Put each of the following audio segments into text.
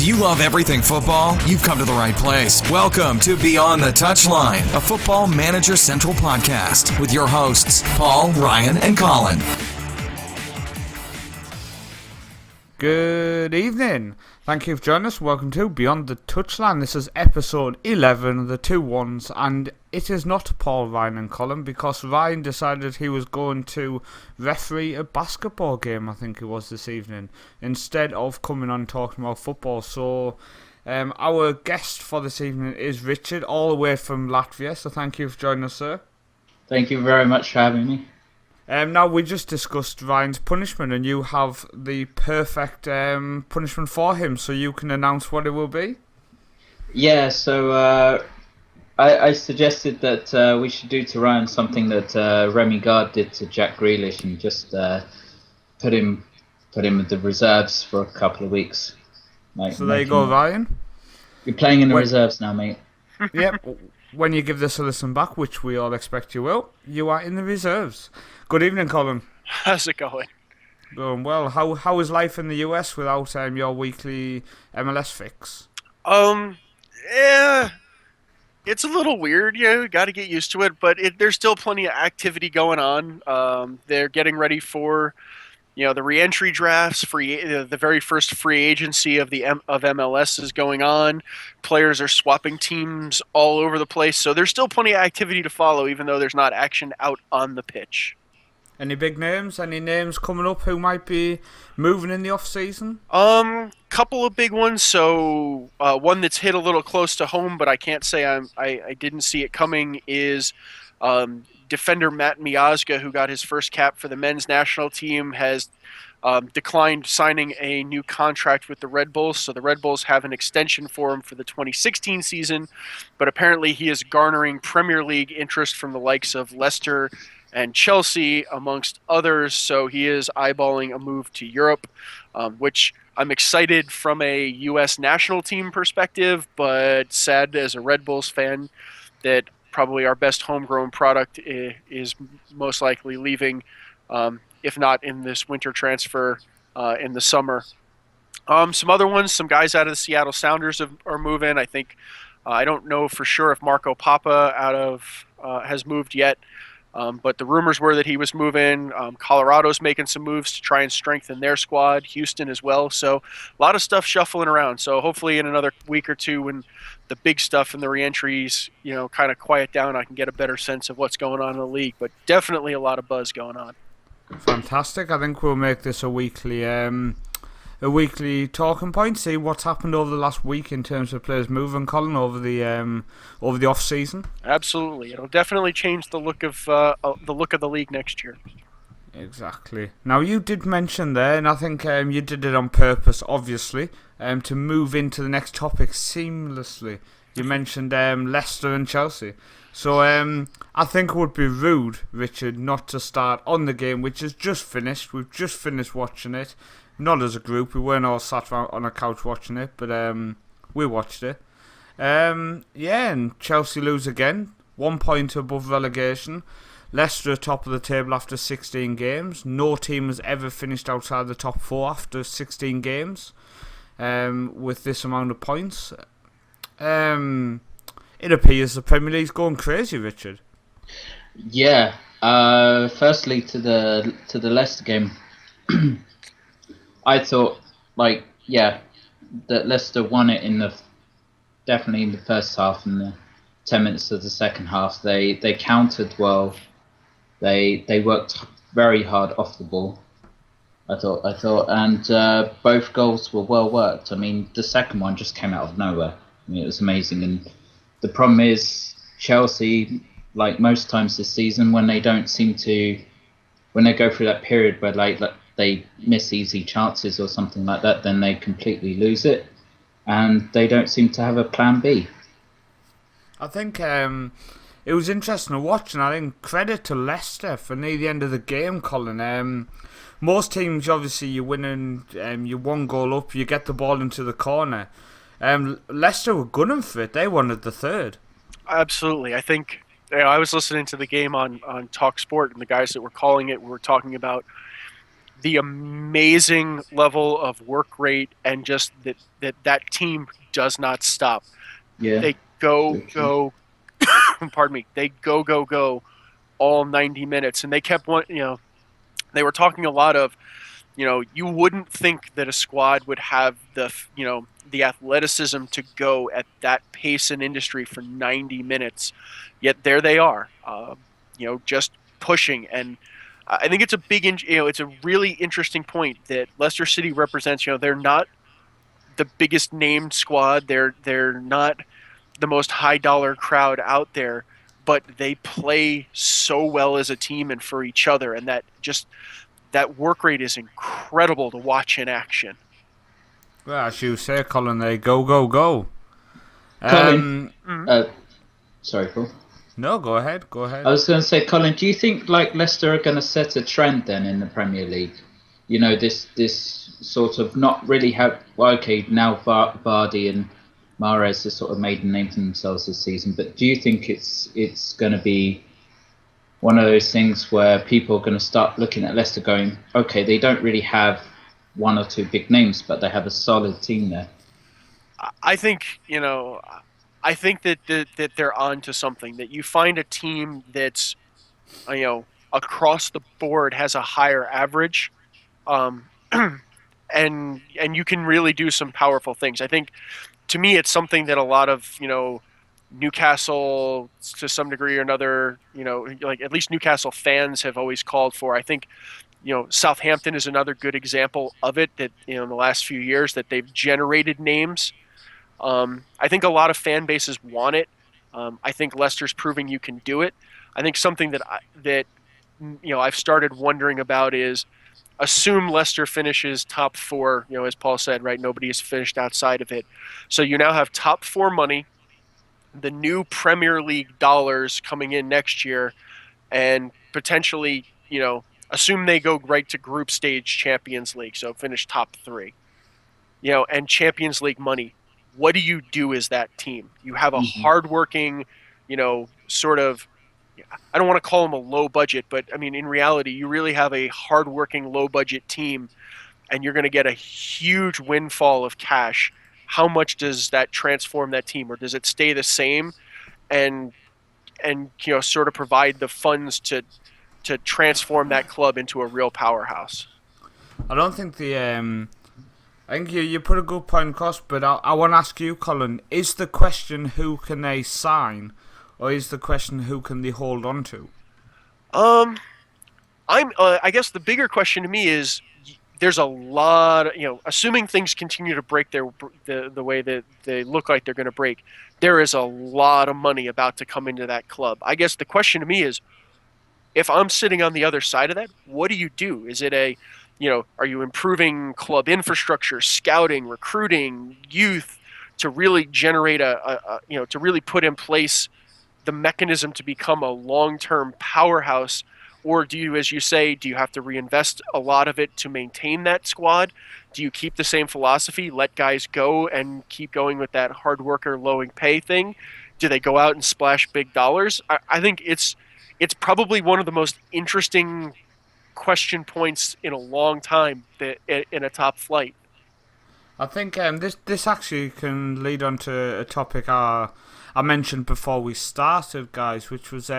Do you love everything football? You've come to the right place. Welcome to Beyond the Touchline, a Football Manager Central podcast with your hosts, Paul, Ryan, and Colin. Good evening. Thank you for joining us. Welcome to Beyond the Touchline. This is episode 11, the two ones, and it is not Paul, Ryan, and Colin because Ryan decided he was going to referee a basketball game, I think it was this evening, instead of coming on talking about football. So our guest for this evening is Richard, all the way from Latvia. So thank you for joining us, sir. Thank you very much for having me. Now, we just discussed Ryan's punishment, and you have the perfect punishment for him, so you can announce what it will be. Yeah, so I suggested that we should do to Ryan something that Remy Gard did to Jack Grealish and just put him with the reserves for a couple of weeks. So there you go, Ryan. You're playing in the reserves now, mate. Yep. When you give this a listen back, which we all expect you will, you are in the reserves. Good evening, Colin. How's it going? Going well. How is life in the US without your weekly MLS fix? Yeah, it's a little weird. You got to get used to it, but there's still plenty of activity going on. They're getting ready for, the re-entry drafts. The very first free agency of MLS is going on. Players are swapping teams all over the place, so there's still plenty of activity to follow, even though there's not action out on the pitch. Any big names? Any names coming up who might be moving in the off season? Couple of big ones. So one that's hit a little close to home, but I can't say I didn't see it coming is defender Matt Miazga, who got his first cap for the men's national team, has declined signing a new contract with the Red Bulls. So the Red Bulls have an extension for him for the 2016 season, but apparently he is garnering Premier League interest from the likes of Leicester and Chelsea, amongst others. So he is eyeballing a move to Europe, which I'm excited from a U.S. national team perspective, but sad as a Red Bulls fan that probably our best homegrown product is most likely leaving, if not in this winter transfer in the summer. Some other ones, some guys out of the Seattle Sounders are moving. I think, I don't know for sure if Marco Papa has moved yet. But the rumors were that he was moving. Colorado's making some moves to try and strengthen their squad. Houston as well. So a lot of stuff shuffling around. So hopefully in another week or two, when the big stuff and the reentries, kind of quiet down, I can get a better sense of what's going on in the league. But definitely a lot of buzz going on. Fantastic. I think we'll make this a weekly talking point. See what's happened over the last week in terms of players moving, Colin, over the off season. Absolutely, it'll definitely change the look of the league next year. Exactly. Now you did mention there, and I think you did it on purpose, obviously, to move into the next topic seamlessly. You mentioned Leicester and Chelsea. So I think it would be rude, Richard, not to start on the game, which is just finished. We've just finished watching it. Not as a group, we weren't all sat on a couch watching it, but we watched it. And Chelsea lose again, 1 point above relegation. Leicester top of the table after 16 games. No team has ever finished outside the top 4 after 16 games with this amount of points. It appears the Premier League's going crazy, Richard. Yeah. Firstly, to the Leicester game. I thought, that Leicester won it definitely in the first half. In the 10 minutes of the second half, they countered well. They worked very hard off the ball. I thought, and both goals were well worked. I mean, the second one just came out of nowhere. I mean, it was amazing. And the problem is Chelsea, like most times this season, when they go through that period where they miss easy chances or something like that, then they completely lose it, and they don't seem to have a plan B. I think it was interesting to watch, and I think credit to Leicester for near the end of the game, Colin. Most teams, obviously, you win and you're 1 goal up, you get the ball into the corner. Leicester were gunning for it. They wanted the third. Absolutely. I think I was listening to the game on Talk Sport, and the guys that were calling it were talking about the amazing level of work rate and just that team does not stop. Yeah. They go, pardon me. They go all 90 minutes, and they kept one. They were talking a lot of, you wouldn't think that a squad would have the athleticism to go at that pace in industry for 90 minutes, yet there they are, just pushing. And I think it's it's a really interesting point that Leicester City represents. They're not the biggest named squad. They're not the most high dollar crowd out there, but they play so well as a team and for each other, and that work rate is incredible to watch in action. Well, as you say, Colin, they go. Colin, sorry, Paul. No, go ahead. I was going to say, Colin, do you think Leicester are going to set a trend then in the Premier League? This sort of not really have. Well, okay, now Vardy and Mahrez have sort of made a name for themselves this season, but do you think it's going to be one of those things where people are going to start looking at Leicester going, okay, they don't really have one or two big names, but they have a solid team there? I think, that they're on to something, that you find a team that's, across the board has a higher average, and you can really do some powerful things. I think, to me, it's something that a lot of, Newcastle, to some degree or another, at least Newcastle fans have always called for. I think, Southampton is another good example of it, that, in the last few years that they've generated names. I think a lot of fan bases want it. I think Leicester's proving you can do it. I think something that I've started wondering about is, assume Leicester finishes top 4, as Paul said, right? Nobody has finished outside of it. So you now have top 4 money, the new Premier League dollars coming in next year, and potentially, assume they go right to group stage Champions League, so finish top 3, and Champions League money. What do you do as that team? You have a hardworking, sort of, I don't want to call them a low budget, but I mean, in reality, you really have a hardworking, low budget team, and you're going to get a huge windfall of cash. How much does that transform that team, or does it stay the same, and sort of provide the funds to transform that club into a real powerhouse? I don't think I think you put a good point across, but I want to ask you, Colin, is the question who can they sign, or is the question who can they hold on to? I guess the bigger question to me is, there's a lot of, assuming things continue to break the way that they look like they're going to break, there is a lot of money about to come into that club. I guess the question to me is, if I'm sitting on the other side of that, what do you do? Is it are you improving club infrastructure, scouting, recruiting, youth, to really generate to really put in place the mechanism to become a long-term powerhouse? Or do you, as you say, do you have to reinvest a lot of it to maintain that squad? Do you keep the same philosophy, let guys go and keep going with that hard worker, low pay thing? Do they go out and splash big dollars? I think it's probably one of the most interesting question points in a long time in a top flight. I think this actually can lead on to a topic I mentioned before we started, guys, which was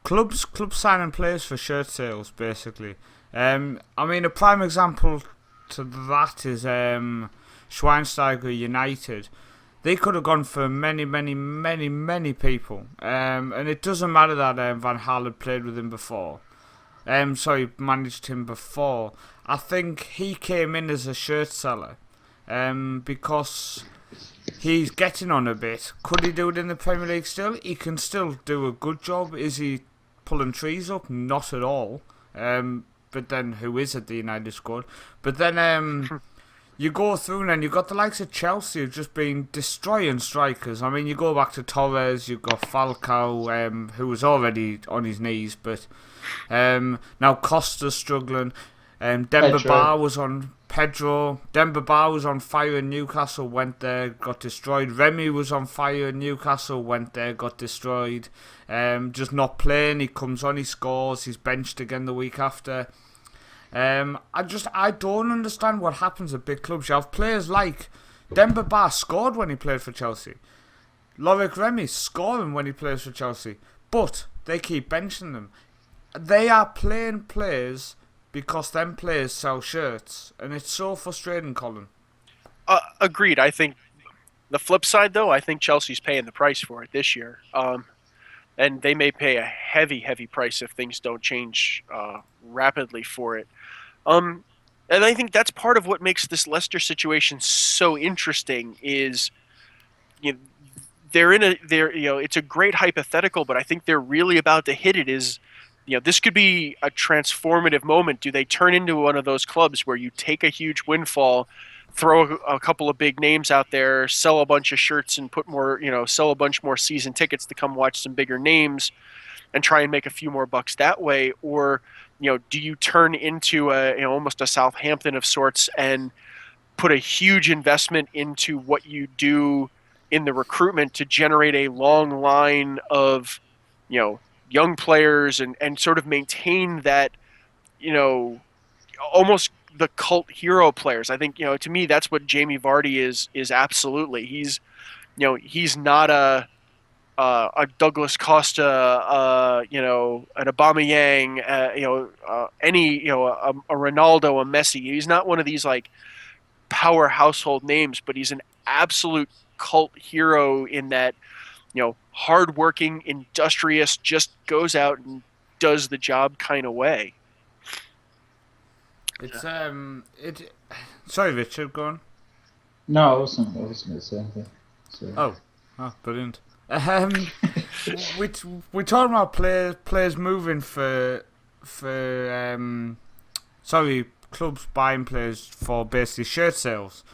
clubs signing players for shirt sales, basically. I mean, a prime example to that is Schweinsteiger United. They could have gone for many people, and it doesn't matter that Van Gaal had played with him before. Managed him before. I think he came in as a shirt seller, because he's getting on a bit. Could he do it in the Premier League still? He can still do a good job. Is he pulling trees up? Not at all. But then who is at the United squad? But then you go through and then you've got the likes of Chelsea who've just been destroying strikers. I mean, you go back to Torres, you've got Falcao, who was already on his knees, but now Costa's struggling. Demba Ba was on Pedro. Demba Ba was on fire in Newcastle, went there, got destroyed. Remy was on fire in Newcastle, went there, got destroyed. Just not playing. He comes on, he scores, he's benched again the week after. I don't understand what happens at big clubs. You have players like Demba Ba scored when he played for Chelsea. Loic Remy scoring when he plays for Chelsea, but they keep benching them. They are playing players because them players sell shirts, and it's so frustrating, Colin. Agreed. I think the flip side, though, I think Chelsea's paying the price for it this year. And they may pay a heavy, heavy price if things don't change rapidly for it. And I think that's part of what makes this Leicester situation so interesting is, you know, it's a great hypothetical, but I think they're really about to hit it is, this could be a transformative moment. Do they turn into one of those clubs where you take a huge windfall, throw a couple of big names out there, sell a bunch of shirts and sell a bunch more season tickets to come watch some bigger names and try and make a few more bucks that way? Or, do you turn into almost a Southampton of sorts and put a huge investment into what you do in the recruitment to generate a long line of, young players and sort of maintain that, almost the cult hero players? I think, to me, that's what Jamie Vardy is absolutely. He's not a Douglas Costa, an Aubameyang, a Ronaldo, a Messi. He's not one of these like power household names, but he's an absolute cult hero in that, hardworking, industrious, just goes out and does the job kind of way. It's Sorry, Richard, go on. No, I wasn't going to say anything. Sorry. Oh, brilliant. We're talking about players moving for clubs buying players for basically shirt sales.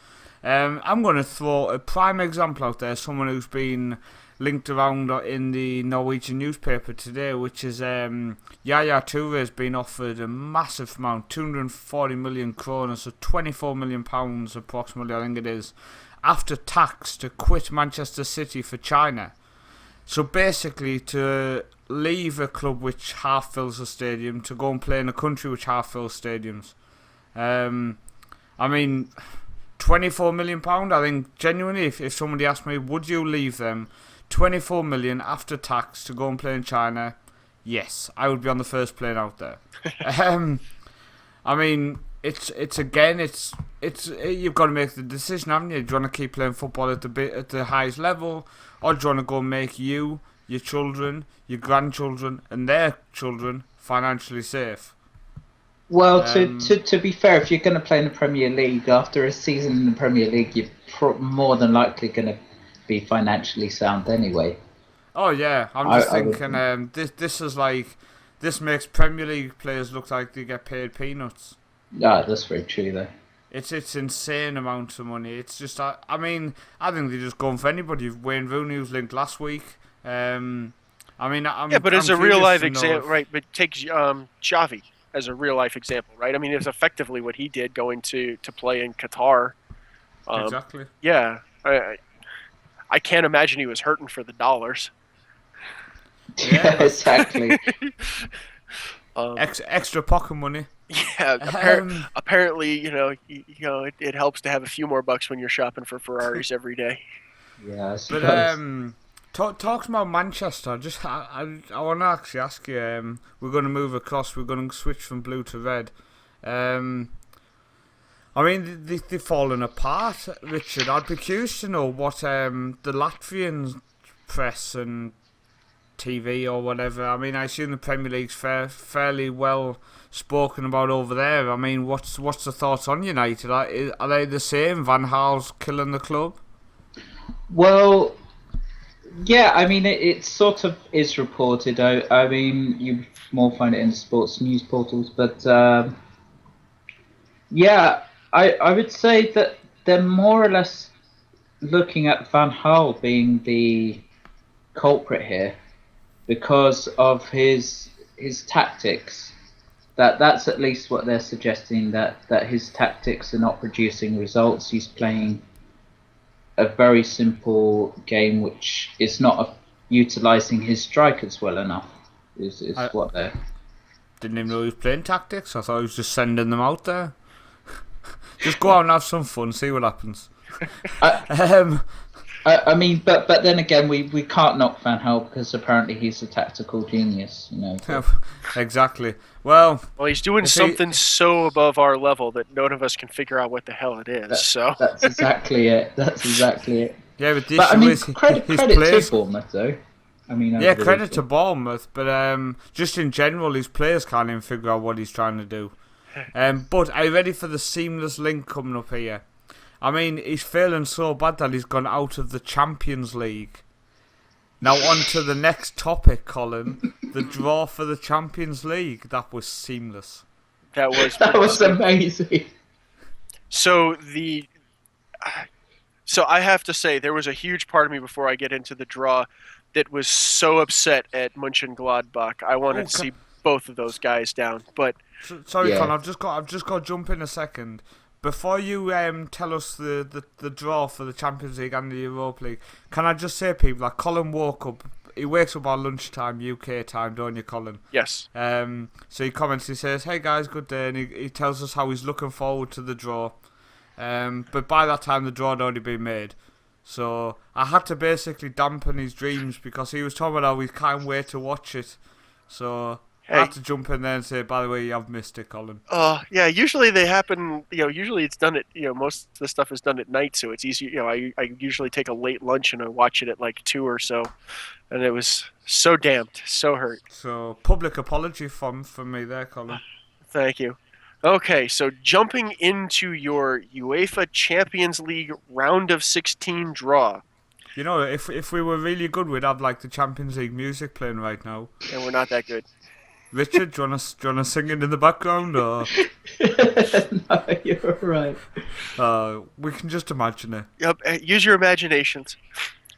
I'm going to throw a prime example out there, someone who's been linked around in the Norwegian newspaper today, which is Yaya Toure has been offered a massive amount, 240 million kroner, so £24 million approximately, I think it is, after tax, to quit Manchester City for China. So basically to leave a club which half fills a stadium to go and play in a country which half fills stadiums. I mean, £24 million, I think genuinely, if somebody asked me, would you leave them 24 million after tax to go and play in China? Yes, I would be on the first plane out there. I mean, it's you've got to make the decision, haven't you? Do you want to keep playing football at the highest level, or do you want to go and make you, your children, your grandchildren, and their children financially safe? Well, to be fair, if you're going to play in the Premier League, after a season in the Premier League, you're more than likely going to be financially sound anyway. Oh yeah, I'm just thinking. This makes Premier League players look like they get paid peanuts. Yeah, that's very true though. It's insane amounts of money. It's just I think they're just going for anybody. Wayne Rooney was linked last week. But as a real life example, right? But take Xavi as a real life example, right? I mean, it's effectively what he did going to play in Qatar. Exactly. Yeah, I can't imagine he was hurting for the dollars. Yeah, exactly. Extra pocket money. Yeah, apparently, it helps to have a few more bucks when you're shopping for Ferraris every day. Yeah, I suppose. But talking about Manchester, I want to actually ask you. We're going to move across. We're going to switch from blue to red. I mean, they've fallen apart, Richard. I'd be curious to know what the Latvian press and TV or whatever. I mean, I assume the Premier League's fairly well spoken about over there. I mean, what's the thoughts on United? Are they the same? Van Gaal's killing the club? Well, yeah, I mean, it sort of is reported. I mean, you more find it in sports news portals, but yeah, I would say that they're more or less looking at Van Gaal being the culprit here because of his tactics. That's at least what they're suggesting, that his tactics are not producing results. He's playing a very simple game which is not utilising his strikers well enough, is what they're... didn't even know he was playing tactics. I thought he was just sending them out there. Just go out and have some fun, see what happens. I mean, but then again, we can't knock Van Gaal because apparently he's a tactical genius, you know. Exactly. Well, he's doing something so above our level that none of us can figure out what the hell it is. That's exactly it. That's exactly it. Yeah, but the issue is credit to Bournemouth, though. I mean, credit to Bournemouth, but just in general, his players can't even figure out what he's trying to do. But are you ready for the seamless link coming up here? I mean, he's failing so bad that he's gone out of the Champions League. Now on to the next topic, Colin. The draw for the Champions League. That was seamless. That was amazing. So I have to say, there was a huge part of me before I get into the draw that was so upset at Mönchengladbach. I wanted to see both of those guys down. But sorry, Colin, I've just got to jump in a second. Before you tell us the draw for the Champions League and the Europa League, can I just say, people, that Colin he wakes up at lunchtime, UK time, don't you, Colin? Yes. So he comments, he says, "Hey guys, good day," and he tells us how he's looking forward to the draw. But by that time, the draw had already been made. So I had to basically dampen his dreams because he was talking about how he can't wait to watch it. So I had to jump in there and say, by the way, you have missed it, Colin. Yeah, usually they happen, usually it's done at, most of the stuff is done at night, so it's easy, I usually take a late lunch and I watch it at like 2 or so, and it was so damped, so hurt. So, public apology from me there, Colin. Thank you. Okay, so jumping into your UEFA Champions League round of 16 draw. You know, if we were really good, we'd have like the Champions League music playing right now. And we're not that good. Richard, do you want to sing it in the background, or? No, you're right. We can just imagine it. Yep, use your imaginations.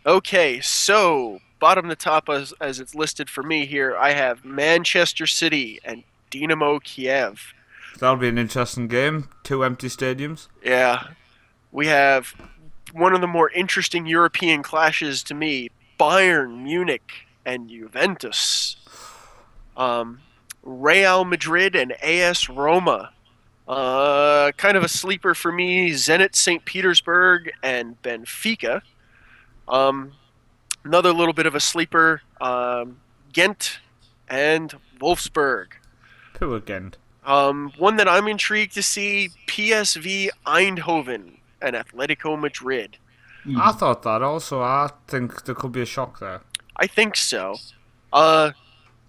Okay, so bottom to top as it's listed for me here, I have Manchester City and Dynamo Kiev. That'll be an interesting game. 2 empty stadiums. Yeah. We have one of the more interesting European clashes to me, Bayern Munich and Juventus. Real Madrid and AS Roma. Kind of a sleeper for me, Zenit St. Petersburg and Benfica. Another little bit of a sleeper, Ghent and Wolfsburg. Poor Ghent. One that I'm intrigued to see, PSV Eindhoven and Atletico Madrid. I thought that also. I think there could be a shock there. I think so.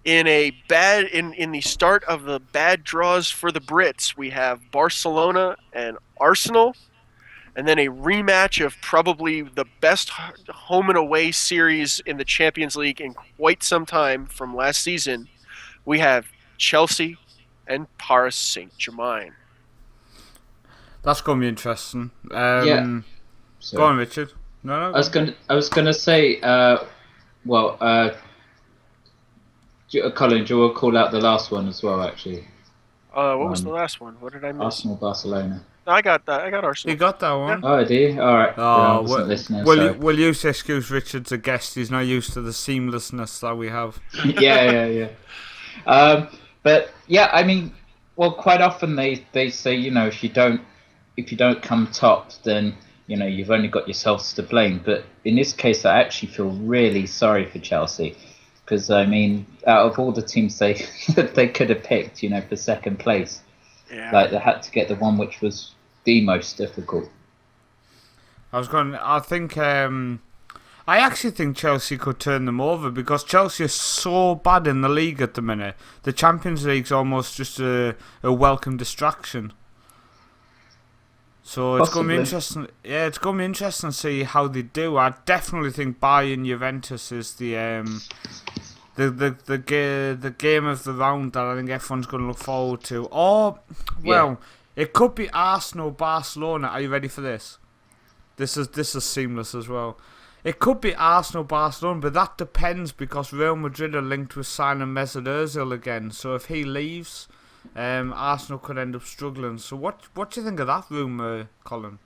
In the start of the bad draws for the Brits, we have Barcelona and Arsenal, and then a rematch of probably the best home and away series in the Champions League in quite some time from last season. We have Chelsea and Paris Saint-Germain. That's going to be interesting. Yeah. Go on, Richard. No. I was gonna say, Colin, do you want to call out the last one as well, actually? What was the last one? What did I miss? Arsenal, Barcelona. I got that. I got Arsenal. You got that one? Yeah. Oh, do you? All right. I wasn't listening. Will you excuse Richard's a guest? He's not used to the seamlessness that we have. Yeah. But yeah, I mean, well, quite often they say, if you don't come top, then you've only got yourselves to blame. But in this case, I actually feel really sorry for Chelsea. Because, I mean, out of all the teams they could have picked, for second place, they had to get the one which was the most difficult. I actually think Chelsea could turn them over because Chelsea is so bad in the league at the minute. The Champions League's almost just a welcome distraction. So it's going to be interesting. Yeah, it's going to be interesting to see how they do. I definitely think Bayern Juventus is the game of the round that I think everyone's going to look forward to. It could be Arsenal Barcelona. Are you ready for this? This is seamless as well. It could be Arsenal Barcelona, but that depends because Real Madrid are linked with signing Mesut Ozil again. So if he leaves, Arsenal could end up struggling. So what do you think of that rumour, Colin?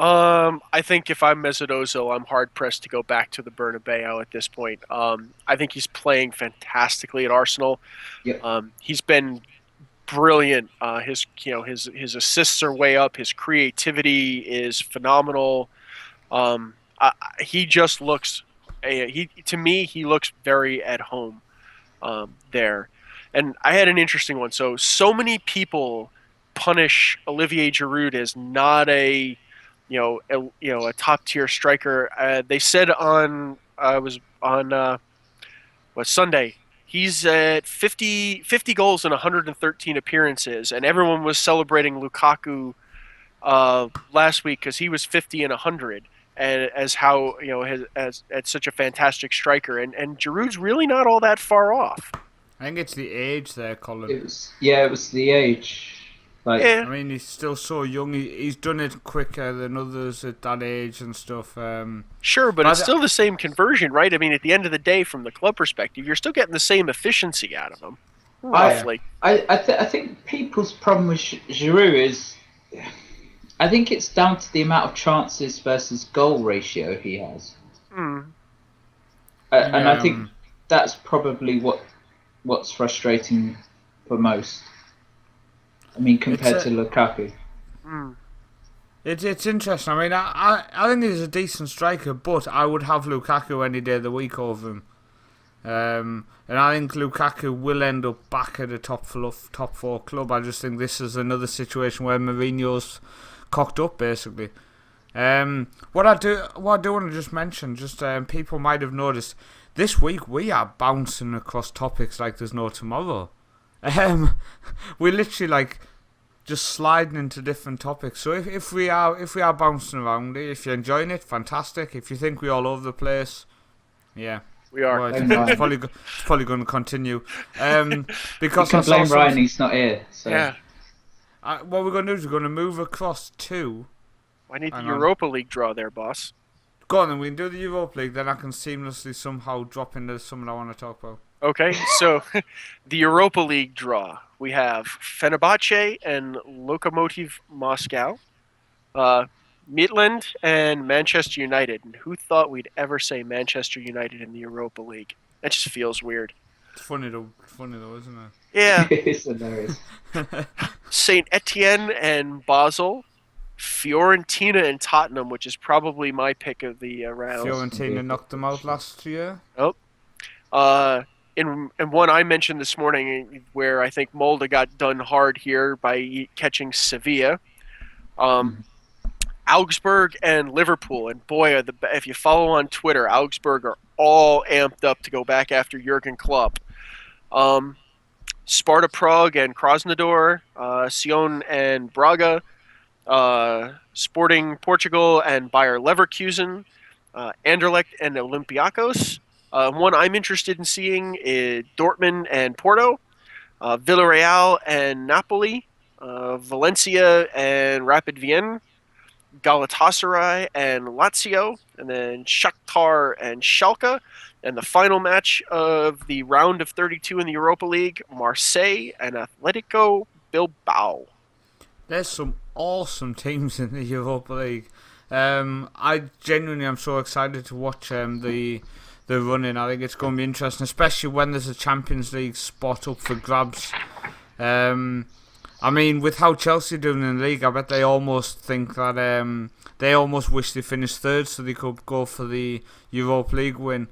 I think if I'm Mesut Ozil, I'm hard pressed to go back to the Bernabeu at this point. I think he's playing fantastically at Arsenal. Yep. He's been brilliant. His assists are way up. His creativity is phenomenal. He just looks. To me, he looks very at home there. And I had an interesting one. So many people punish Olivier Giroud as not a top tier striker. They said on Sunday, he's at 50 goals and 113 appearances, and everyone was celebrating Lukaku last week because he was 50 and 100, and as how as such a fantastic striker, and Giroud's really not all that far off. I think it's the age there, Colin. It was the age. Like, Yeah. I mean, he's still so young. He's done it quicker than others at that age and stuff. Sure, but it's still the same conversion, right? I mean, at the end of the day, from the club perspective, you're still getting the same efficiency out of him, roughly. I think people's problem with Giroud is, I think it's down to the amount of chances versus goal ratio he has. And I think that's probably what's frustrating for most. I mean, compared to Lukaku. It's interesting. I mean, I think he's a decent striker, but I would have Lukaku any day of the week over him. And I think Lukaku will end up back at a top four club. I just think this is another situation where Mourinho's cocked up, basically. What I do want to just mention, people might have noticed, this week we are bouncing across topics like there's no tomorrow. We're literally just sliding into different topics. So if we are bouncing around, if you're enjoying it, fantastic. If you think we're all over the place, yeah, we are. Well, it's probably going to continue. Because you can blame Ryan, he's not here. So. Yeah. What we're going to do is we're going to move across to. I need the Europa League draw there, boss. Go on, then we can do the Europa League. Then I can seamlessly somehow drop into something I want to talk about. Okay, so the Europa League draw. We have Fenerbahce and Lokomotiv Moscow, Midland and Manchester United. And who thought we'd ever say Manchester United in the Europa League? That just feels weird. It's funny though, isn't it? Yeah. It's hilarious. Saint Etienne and Basel, Fiorentina and Tottenham, which is probably my pick of the round. Fiorentina knocked them out last year. Oh. And one I mentioned this morning, where I think Molde got done hard here by catching Sevilla, Augsburg and Liverpool. And boy, if you follow on Twitter, Augsburg are all amped up to go back after Jurgen Klopp. Sparta Prague and Krasnodar, Sion and Braga, Sporting Portugal and Bayer Leverkusen, Anderlecht and Olympiacos. One I'm interested in seeing is Dortmund and Porto, Villarreal and Napoli, Valencia and Rapid Vienna, Galatasaray and Lazio, and then Shakhtar and Schalke. And the final match of the round of 32 in the Europa League, Marseille and Atletico Bilbao. There's some awesome teams in the Europa League. I genuinely am so excited to watch the running. I think it's going to be interesting, especially when there's a Champions League spot up for grabs. I mean, with how Chelsea are doing in the league, I bet they almost think that they almost wish they finished third so they could go for the Europa League win.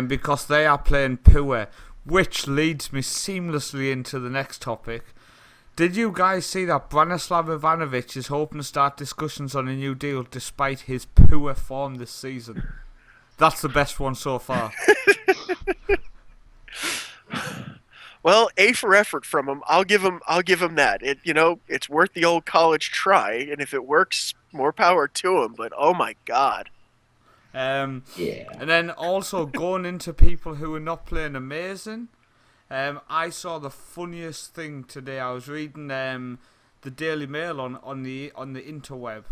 Because they are playing poor, which leads me seamlessly into the next topic. Did you guys see that Branislav Ivanovic is hoping to start discussions on a new deal despite his poor form this season? That's the best one so far. Well, A for effort from him. I'll give him that. It's worth the old college try, and if it works, more power to him. But oh my God. And then also going into people who are not playing amazing. I saw the funniest thing today. I was reading the Daily Mail on the interweb,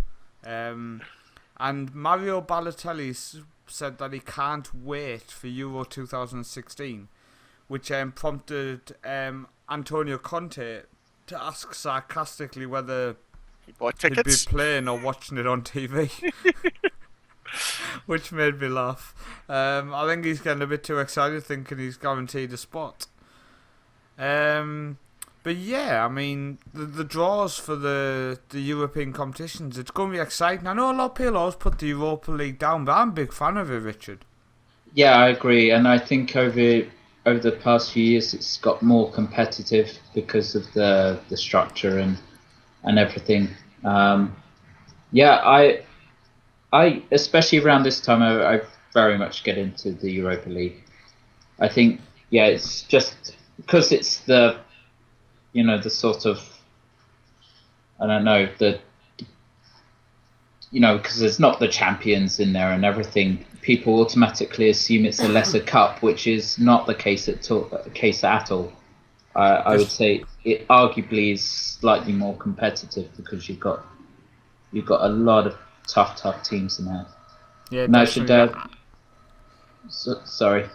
and Mario Balotelli said that he can't wait for Euro 2016, which prompted Antonio Conte to ask sarcastically whether He bought He'd be tickets. playing or watching it on TV. Which made me laugh. I think he's getting a bit too excited thinking he's guaranteed a spot. But yeah, I mean, the draws for the European competitions, it's going to be exciting. I know a lot of people always put the Europa League down, but I'm a big fan of it, Richard. Yeah, I agree, and I think over the past few years it's got more competitive because of the structure and everything. Yeah, I especially around this time I very much get into the Europa League. I think it's just because it's the sort of, I don't know, because there's not the champions in there and everything. People automatically assume it's a lesser cup, which is not the case at all. I would say it arguably is slightly more competitive because you've got a lot of tough teams in there. Yeah, No, sorry.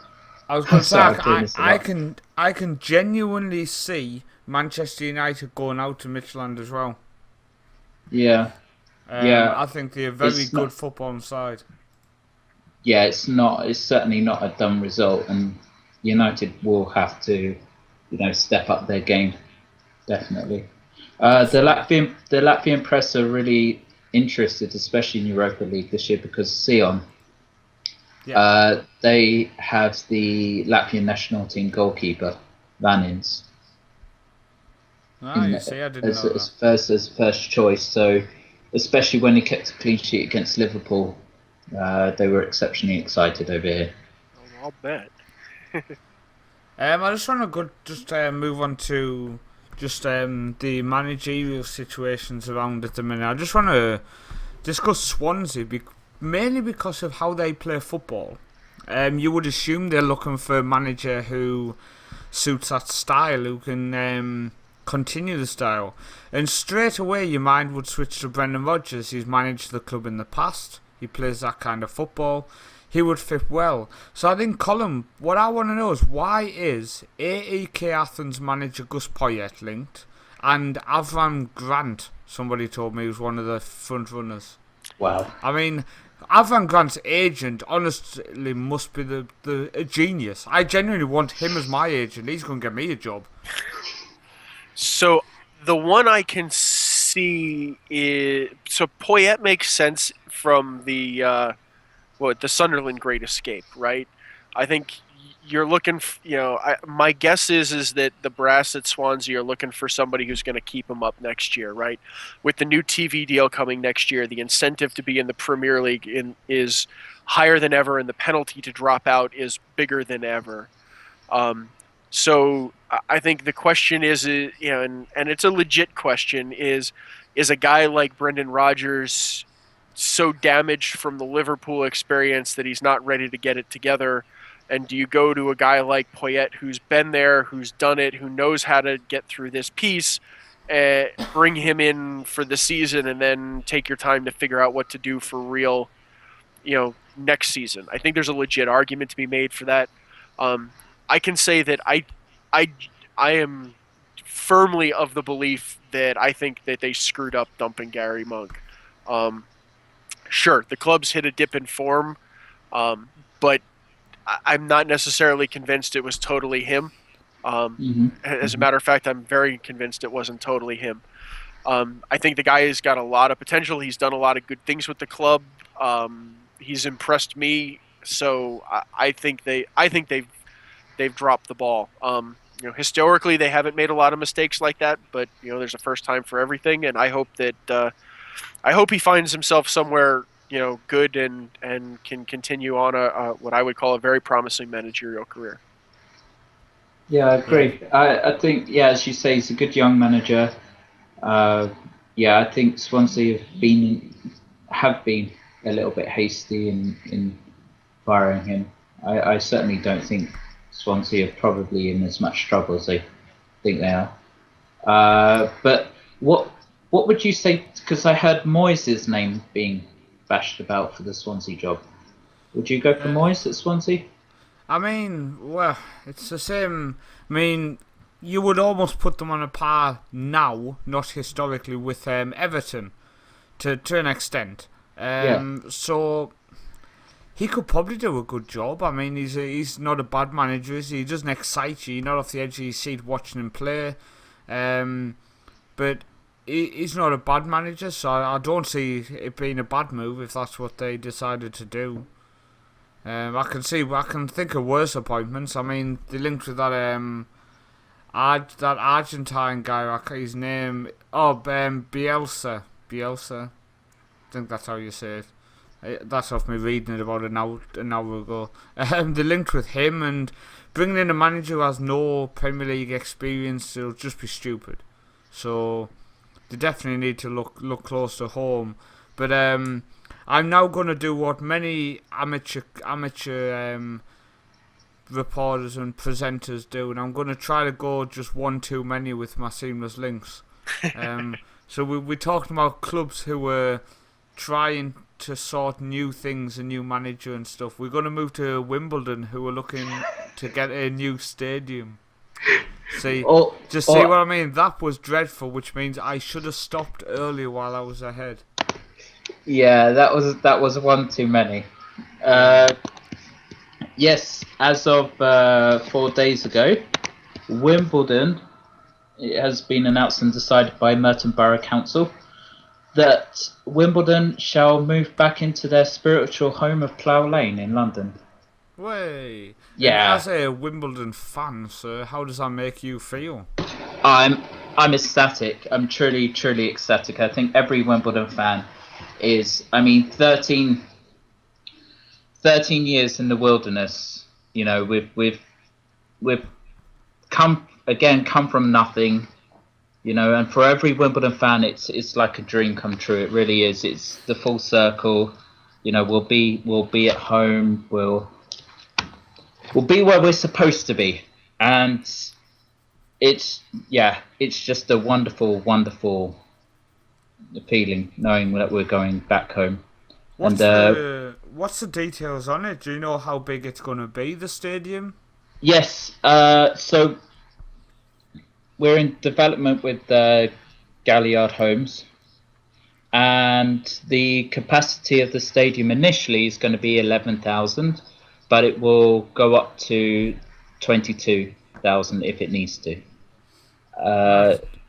I was going to Sorry, say, I can genuinely see Manchester United going out to Midtjylland as well. Yeah. I think they're a very good football side. Yeah, it's certainly not a dumb result, and United will have to, step up their game, definitely. The Latvian press are really interested, especially in Europa League this year, because Sion, they have the Latvian national team goalkeeper Vanins. You see, I didn't know that. As first choice, so especially when he kept a clean sheet against Liverpool, they were exceptionally excited over here. Oh, I'll bet. I just want to move on to the managerial situations around at the minute. I just want to discuss Swansea, mainly because of how they play football. You would assume they're looking for a manager who suits that style, who can continue the style. And straight away your mind would switch to Brendan Rodgers. He's managed the club in the past. He plays that kind of football. He would fit well. So I think, Colin, what I want to know is, why is AEK Athens manager Gus Poyet linked, and Avram Grant, somebody told me, was one of the front runners? Wow. I mean, Avram Grant's agent honestly must be a genius. I genuinely want him as my agent. He's going to get me a job. So the one I can see is, so Poyet makes sense from the Sunderland Great Escape, right? I think you're looking, my guess is that the brass at Swansea are looking for somebody who's going to keep him up next year, right? With the new TV deal coming next year, the incentive to be in the Premier League is higher than ever, and the penalty to drop out is bigger than ever. So I think the question is, and it's a legit question, is a guy like Brendan Rodgers so damaged from the Liverpool experience that he's not ready to get it together? And do you go to a guy like Poyet, who's been there, who's done it, who knows how to get through this piece, bring him in for the season, and then take your time to figure out what to do for real, next season? I think there's a legit argument to be made for that. I can say that I am firmly of the belief that I think that they screwed up dumping Gary Monk. Sure, the club's hit a dip in form, but I'm not necessarily convinced it was totally him. As a matter of fact, I'm very convinced it wasn't totally him. I think the guy has got a lot of potential. He's done a lot of good things with the club. He's impressed me, so I think they've dropped the ball. Historically, they haven't made a lot of mistakes like that, but there's a first time for everything, and I hope he finds himself somewhere good and can continue on a what I would call a very promising managerial career. Yeah, I agree. I think, as you say, he's a good young manager. I think Swansea have been a little bit hasty in firing him. I certainly don't think Swansea are probably in as much trouble as they think they are. But what would you say? Because I heard Moyes' name being bashed about for the Swansea job. Would you go for Moyes at Swansea? I mean, well, it's the same. I mean, you would almost put them on a par now, not historically, with Everton to an extent. So he could probably do a good job. I mean, he's not a bad manager, is he? He doesn't excite you. You're not off the edge of your seat watching him play. But he's not a bad manager, so I don't see it being a bad move if that's what they decided to do. I can think of worse appointments. I mean, they linked with that that Argentine guy. His name, Bielsa. I think that's how you say it. That's off me reading it about an hour ago. They linked with him, and bringing in a manager who has no Premier League experience, it'll just be stupid. So they definitely need to look close to home. But I'm now going to do what many amateur reporters and presenters do, and I'm going to try to go just one too many with my seamless links. So we're talking about clubs who were trying to sort new things, a new manager and stuff. We're going to move to Wimbledon, who are looking to get a new stadium. See what I mean? That was dreadful, which means I should have stopped earlier while I was ahead. Yeah, that was one too many. Yes, as of 4 days ago, Wimbledon, it has been announced and decided by Merton Borough Council that Wimbledon shall move back into their spiritual home of Plough Lane in London. Way. Yeah. And as a Wimbledon fan, sir, how does that make you feel? I'm ecstatic. I'm truly ecstatic. I think every Wimbledon fan is. I mean, 13 years in the wilderness. You know, we've come from nothing. You know, and for every Wimbledon fan, it's like a dream come true. It really is. It's the full circle. You know, we'll be at home. We'll be where we're supposed to be, and it's just a wonderful feeling knowing that we're going back home. What's the details on it? Do you know how big it's going to be, the stadium? Yes. So we're in development with Galliard Homes, and the capacity of the stadium initially is going to be 11,000, but it will go up to 22,000 if it needs to.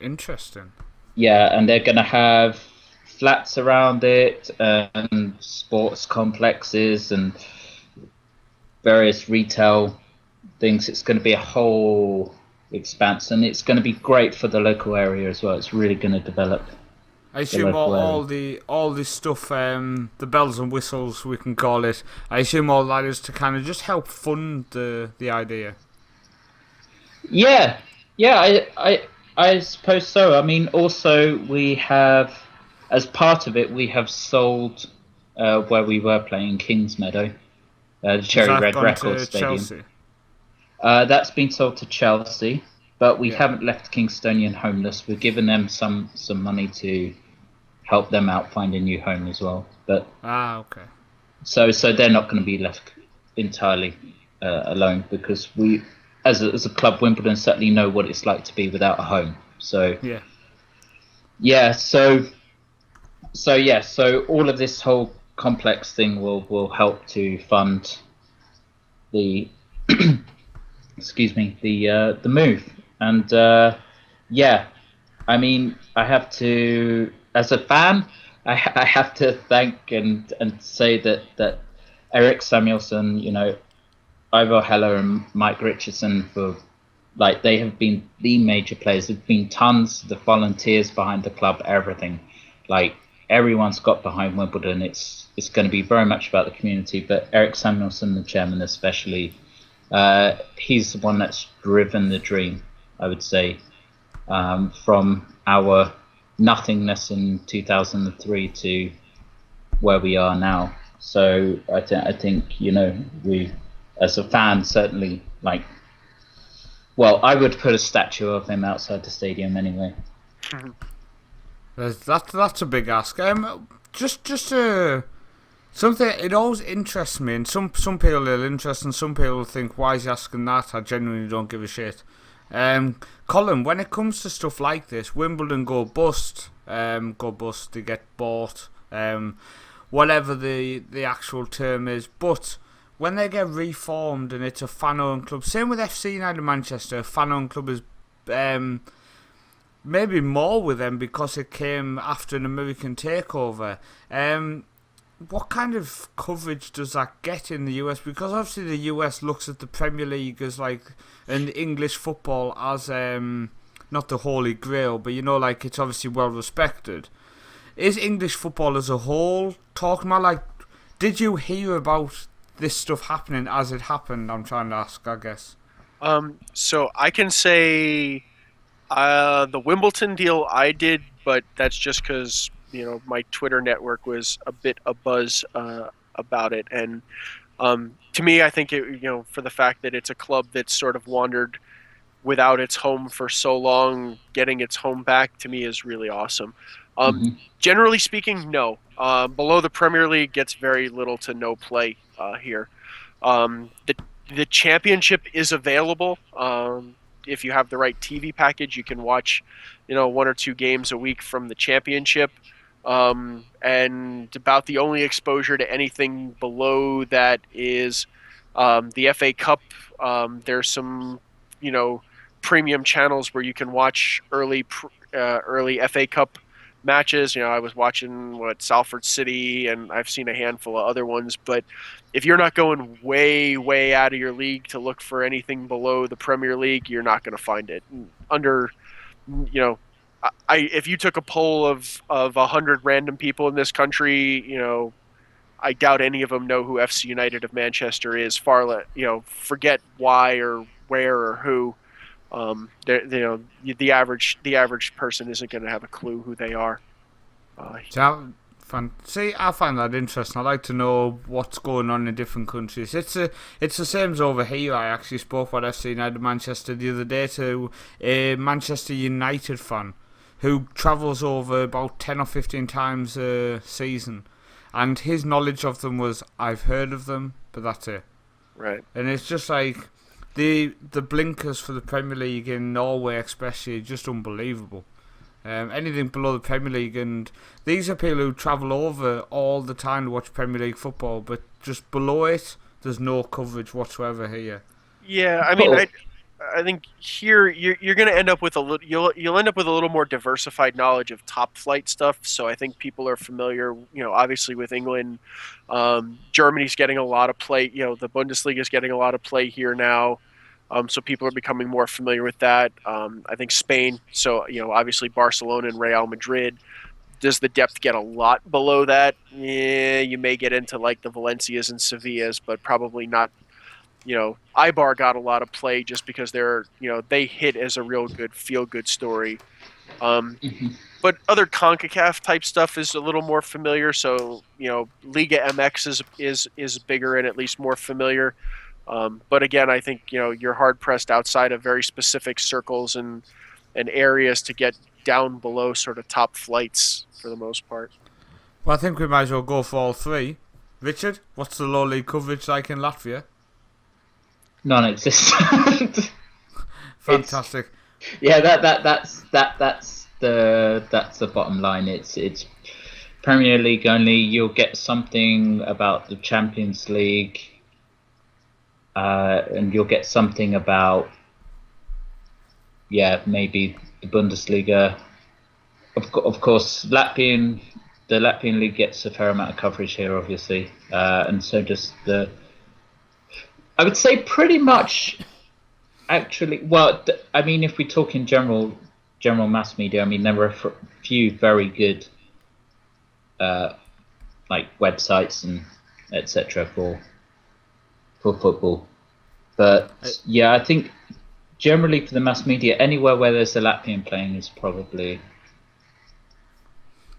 Interesting. Yeah, and they're going to have flats around it and sports complexes and various retail things. It's going to be a whole expanse, and it's going to be great for the local area as well. It's really going to develop. I assume all this stuff, the bells and whistles we can call it, I assume all that is to kind of just help fund the idea. Yeah, I suppose so. I mean, also we have, as part of it, we have sold where we were playing, Kingsmeadow, the Cherry Red Records Stadium. Chelsea? That's been sold to Chelsea, but we haven't left Kingstonian homeless. We've given them some money to help them out find a new home as well. But okay. So they're not going to be left entirely alone, because we, as a club, Wimbledon certainly know what it's like to be without a home. So so all of this whole complex thing will help to fund the the move. And I mean, I have to, as a fan, I have to thank and say that Eric Samuelson, you know, Ivor Heller and Mike Richardson, for they have been the major players. There've been tons of the volunteers behind the club, everything. Everyone's got behind Wimbledon. It's going to be very much about the community, but Eric Samuelson, the chairman especially, he's the one that's driven the dream, I would say, from our nothingness in 2003 to where we are now. So I think, you know, we, as a fan, certainly I would put a statue of him outside the stadium anyway. That's a big ask. Just something, it always interests me, and some people are interested, and some people think, why is he asking that? I genuinely don't give a shit. Colin, when it comes to stuff like this, Wimbledon go bust, they get bought, whatever the actual term is, but when they get reformed and it's a fan-owned club, same with FC United Manchester, a fan-owned club is maybe more with them because it came after an American takeover. What kind of coverage does that get in the US? Because obviously the US looks at the Premier League as like, and English football as not the holy grail, but like it's obviously well respected. Is English football as a whole talking about, like, did you hear about this stuff happening as it happened? I'm trying to ask, I guess. So I can say the Wimbledon deal I did, but that's just because my Twitter network was a bit abuzz about it, and to me, I think it for the fact that it's a club that's sort of wandered without its home for so long, getting its home back to me is really awesome. Generally speaking, no. Below the Premier League gets very little to no play here. The championship is available. If you have the right TV package, you can watch, 1 or 2 games a week from the championship. And about the only exposure to anything below that is the FA Cup. There's some, premium channels where you can watch early FA Cup matches. I was watching Salford City, and I've seen a handful of other ones. But if you're not going way, way out of your league to look for anything below the Premier League, you're not going to find it. If you took a poll of 100 random people in this country, I doubt any of them know who FC United of Manchester is. Forget why or where or who. The average person isn't going to have a clue who they are. See, I find that interesting. I like to know what's going on in different countries. It's the same as over here. I actually spoke about FC United Manchester the other day to a Manchester United fan who travels over about 10 or 15 times a season, and his knowledge of them was, I've heard of them, but that's it. Right. And it's just like the blinkers for the Premier League in Norway especially, just unbelievable. Anything below the Premier League, and these are people who travel over all the time to watch Premier League football, but just below it, there's no coverage whatsoever here. Yeah, I mean, I think here you're going to end up with you'll end up with a little more diversified knowledge of top flight stuff. So I think people are familiar, obviously with England. Germany's getting a lot of play. The Bundesliga is getting a lot of play here now. So people are becoming more familiar with that. I think Spain. So obviously Barcelona and Real Madrid. Does the depth get a lot below that? Yeah, you may get into like the Valencias and Sevillas, but probably not. Ibar got a lot of play just because they hit as a real good feel-good story. But other CONCACAF type stuff is a little more familiar. So Liga MX is bigger and at least more familiar. But again, I think you're hard pressed outside of very specific circles and areas to get down below sort of top flights for the most part. Well, I think we might as well go for all three. Richard, what's the low league coverage like in Latvia? Non-existent. Fantastic. That's the bottom line. It's Premier League only. You'll get something about the Champions League, and you'll get something about maybe the Bundesliga. Of course, the Latvian league gets a fair amount of coverage here, obviously, and so does I would say pretty much, actually. Well, I mean, if we talk in general mass media, I mean, there were a few very good, like websites and etc. for football, but I think generally for the mass media, anywhere where there's a Latvian playing is probably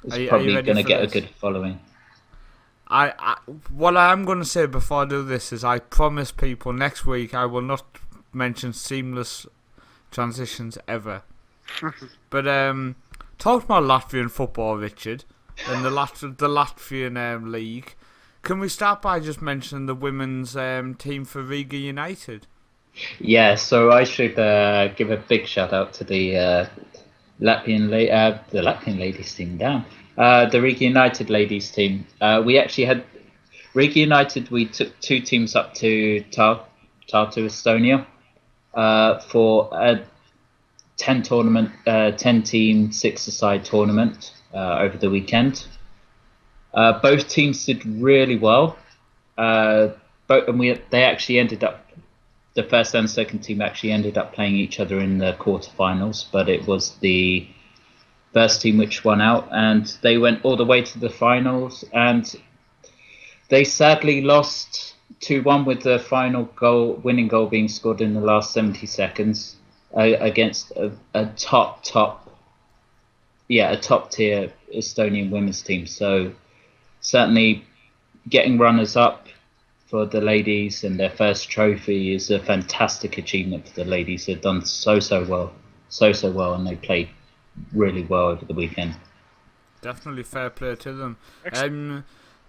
going to get a good following. What I'm going to say before I do this is I promise people next week I will not mention seamless transitions ever. But talk about Latvian football, Richard, and the Latvian league. Can we start by just mentioning the women's team for Riga United? Yeah, so I should give a big shout out to the Latvian ladies team. Damn, the Riga United ladies team. We actually had Riga United. We took 2 teams up to Tartu, Estonia, for a 10 tournament, 10 team 6-a-side tournament over the weekend. Both teams did really well. They actually ended up. The first and second team actually ended up playing each other in the quarterfinals, but it was the first team which won out, and they went all the way to the finals, and they sadly lost 2-1 with the final winning goal being scored in the last 70 seconds against a top tier Estonian women's team. So certainly getting runners up for the ladies and their first trophy is a fantastic achievement for the ladies. They've done so well, and they played really well over the weekend. Definitely fair play to them.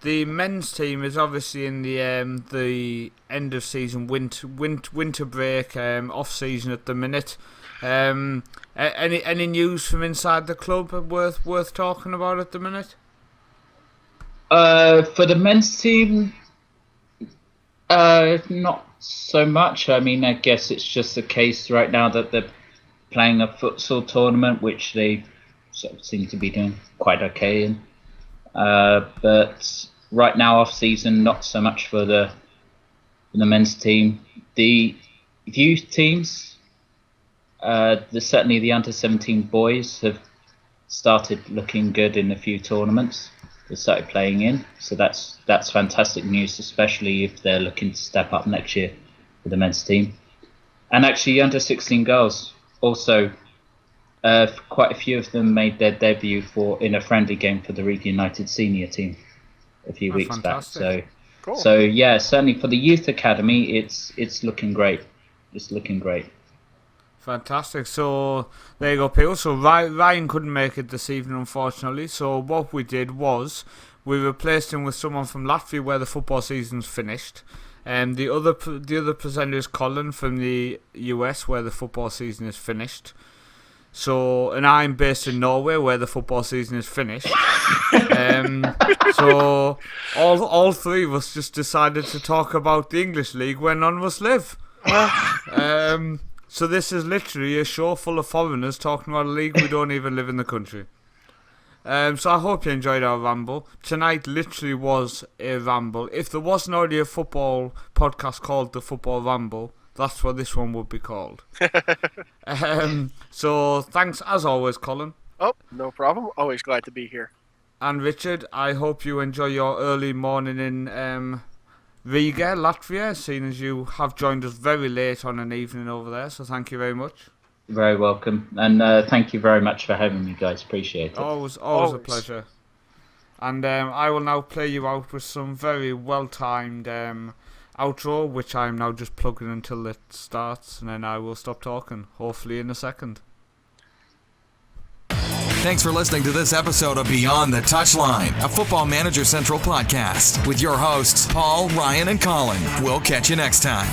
The men's team is obviously in the end of season winter break, off season at the minute. Any news from inside the club worth talking about at the minute? For the men's team, not so much. I mean, I guess it's just a case right now that they're playing a futsal tournament, which they sort of seem to be doing quite okay in. But right now, off season, not so much for the men's team. The youth teams, certainly the under-17 boys have started looking good in a few tournaments. They started playing in, so that's fantastic news, especially if they're looking to step up next year for the men's team. And actually, under-16 girls also, quite a few of them made their debut in a friendly game for the Riga United senior team a few weeks fantastic. back. Cool. So yeah, certainly for the youth academy, it's looking great. It's looking great. Fantastic. So there you go, people. So Ryan couldn't make it this evening, unfortunately. So what we did was we replaced him with someone from Latvia, where the football season's finished. The other presenter is Colin from the US, where the football season is finished. So, and I'm based in Norway, where the football season is finished. So all 3 of us just decided to talk about the English league where none of us live. So this is literally a show full of foreigners talking about a league we don't even live in the country. So I hope you enjoyed our ramble. Tonight literally was a ramble. If there wasn't already a football podcast called The Football Ramble, that's what this one would be called. So thanks as always, Colin. Oh, no problem. Always glad to be here. And Richard, I hope you enjoy your early morning in Riga, Latvia, seeing as you have joined us very late on an evening over there. So thank you very much. Very welcome, and thank you very much for having me, guys. Appreciate it. Always a pleasure. And I will now play you out with some very well-timed outro, which I'm now just plugging until it starts, and then I will stop talking, hopefully in a second. Thanks for listening to this episode of Beyond the Touchline, a Football Manager Central podcast with your hosts, Paul, Ryan, and Colin. We'll catch you next time.